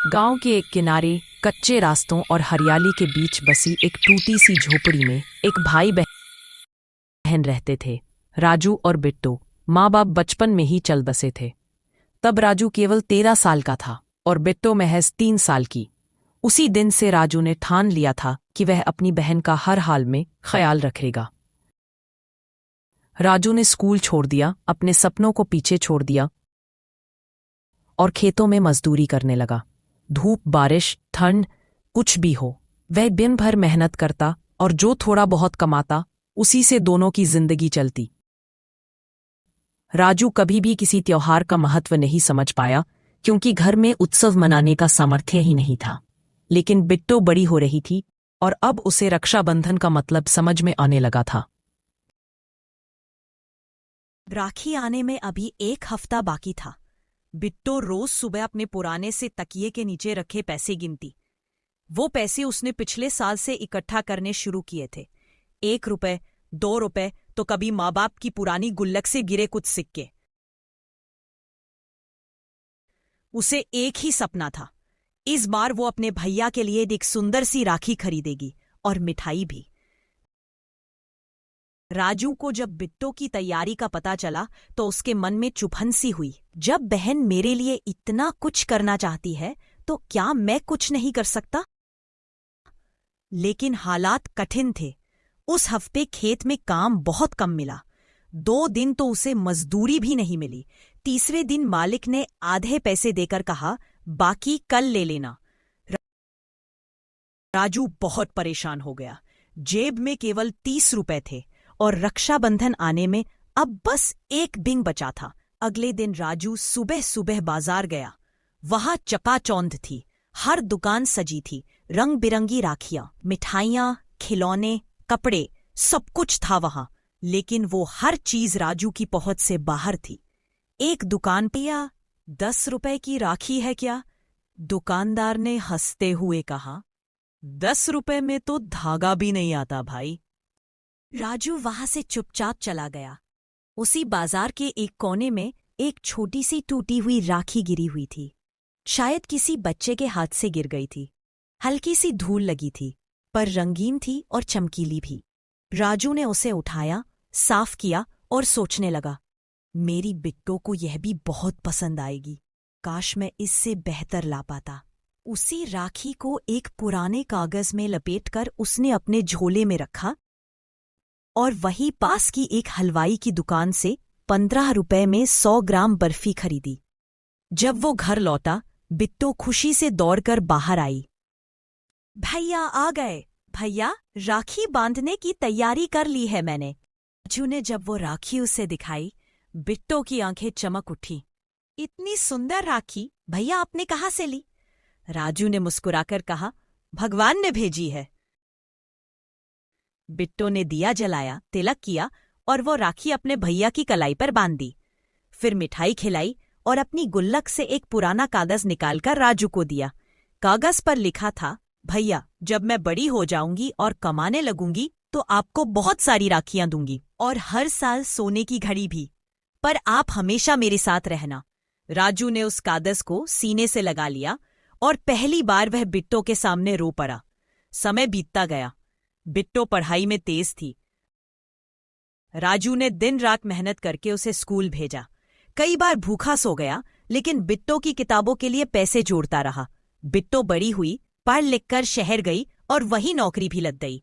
गांव के एक किनारे कच्चे रास्तों और हरियाली के बीच बसी एक टूटी सी झोपड़ी में एक भाई बहन रहते थे। राजू और बिट्टू। माँ बाप बचपन में ही चल बसे थे। तब राजू केवल 13 साल का था और बिट्टू महज 3 साल की। उसी दिन से राजू ने ठान लिया था कि वह अपनी बहन का हर हाल में ख्याल रखेगा। राजू ने स्कूल छोड़ दिया, अपने सपनों को पीछे छोड़ दिया और खेतों में मजदूरी करने लगा। धूप, बारिश, ठंड, कुछ भी हो, वह दिन भर मेहनत करता और जो थोड़ा बहुत कमाता उसी से दोनों की जिंदगी चलती। राजू कभी भी किसी त्योहार का महत्व नहीं समझ पाया क्योंकि घर में उत्सव मनाने का सामर्थ्य ही नहीं था। लेकिन बिट्टू बड़ी हो रही थी और अब उसे रक्षाबंधन का मतलब समझ में आने लगा था। राखी आने में अभी 1 हफ्ता बाकी था। बिट्टू रोज सुबह अपने पुराने से तकिए के नीचे रखे पैसे गिनती। वो पैसे उसने पिछले साल से इकट्ठा करने शुरू किए थे। 1 रुपए, 2 रुपए, तो कभी माँ बाप की पुरानी गुल्लक से गिरे कुछ सिक्के। उसे एक ही सपना था, इस बार वो अपने भैया के लिए एक सुंदर सी राखी खरीदेगी और मिठाई भी। राजू को जब बिट्टू की तैयारी का पता चला तो उसके मन में चुभन सी हुई। जब बहन मेरे लिए इतना कुछ करना चाहती है तो क्या मैं कुछ नहीं कर सकता? लेकिन हालात कठिन थे। उस हफ्ते खेत में काम बहुत कम मिला। 2 दिन तो उसे मजदूरी भी नहीं मिली। तीसरे दिन मालिक ने आधे पैसे देकर कहा, बाकी कल ले लेना। राजू बहुत परेशान हो गया। जेब में केवल 30 रुपए थे और रक्षाबंधन आने में अब बस 1 दिन बचा था। अगले दिन राजू सुबह सुबह बाजार गया। वहां चकाचौंध थी। हर दुकान सजी थी। रंग बिरंगी राखियां, मिठाइयां, खिलौने, कपड़े, सब कुछ था वहां। लेकिन वो हर चीज राजू की पहुंच से बाहर थी। एक दुकान पे 10 रुपए की राखी है क्या? दुकानदार ने हंसते हुए कहा। 10 रुपए में तो धागा भी नहीं आता भाई। राजू वहां से चुपचाप चला गया। उसी बाजार के एक कोने में एक छोटी सी टूटी हुई राखी गिरी हुई थी। शायद किसी बच्चे के हाथ से गिर गई थी। हल्की सी धूल लगी थी, पर रंगीन थी और चमकीली भी। राजू ने उसे उठाया, साफ किया और सोचने लगा, मेरी बिट्टू को यह भी बहुत पसंद आएगी। काश मैं इससे बेहतर ला पाता। उसी राखी को एक पुराने कागज में लपेटकर उसने अपने झोले में रखा और वही पास की एक हलवाई की दुकान से 15 रुपए में 100 ग्राम बर्फी खरीदी। जब वो घर लौटा, बिट्टू खुशी से दौड़कर बाहर आई। भैया आ गए। भैया, राखी बांधने की तैयारी कर ली है मैंने। राजू ने जब वो राखी उसे दिखाई, बिट्टू की आंखें चमक उठी। इतनी सुंदर राखी भैया आपने कहाँ से ली? राजू ने मुस्कुराकर कहा, भगवान ने भेजी है। बिट्टू ने दिया जलाया, तिलक किया और वो राखी अपने भैया की कलाई पर बांध दी। फिर मिठाई खिलाई और अपनी गुल्लक से एक पुराना कागज निकालकर राजू को दिया। कागज पर लिखा था, भैया, जब मैं बड़ी हो जाऊंगी और कमाने लगूंगी तो आपको बहुत सारी राखियां दूंगी और हर साल सोने की घड़ी भी, पर आप हमेशा मेरे साथ रहना। राजू ने उस कागज को सीने से लगा लिया और पहली बार वह बिट्टू के सामने रो पड़ा। समय बीतता गया। बिट्टू पढ़ाई में तेज थी। राजू ने दिन रात मेहनत करके उसे स्कूल भेजा। कई बार भूखा सो गया, लेकिन बिट्टू की किताबों के लिए पैसे जोड़ता रहा। बिट्टू बड़ी हुई, पढ़ लिखकर शहर गई और वही नौकरी भी लग गई।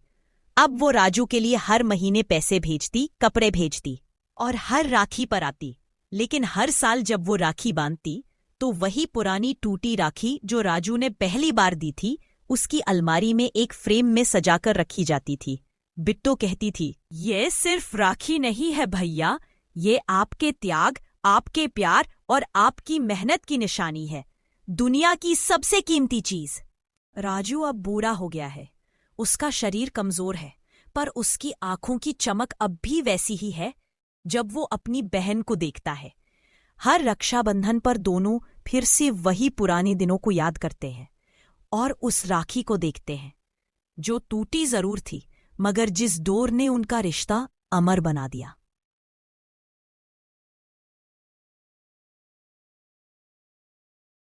अब वो राजू के लिए हर महीने पैसे भेजती, कपड़े भेजती और हर राखी पर आती। लेकिन हर साल जब वो राखी बांधती तो वही पुरानी टूटी राखी जो राजू ने पहली बार दी थी, उसकी अलमारी में एक फ्रेम में सजाकर रखी जाती थी। बिट्टू कहती थी, ये सिर्फ राखी नहीं है भैया, ये आपके त्याग, आपके प्यार और आपकी मेहनत की निशानी है। दुनिया की सबसे कीमती चीज। राजू अब बूढ़ा हो गया है। उसका शरीर कमजोर है, पर उसकी आंखों की चमक अब भी वैसी ही है जब वो अपनी बहन को देखता है। हर रक्षाबंधन पर दोनों फिर से वही पुराने दिनों को याद करते हैं और उस राखी को देखते हैं जो टूटी जरूर थी, मगर जिस डोर ने उनका रिश्ता अमर बना दिया।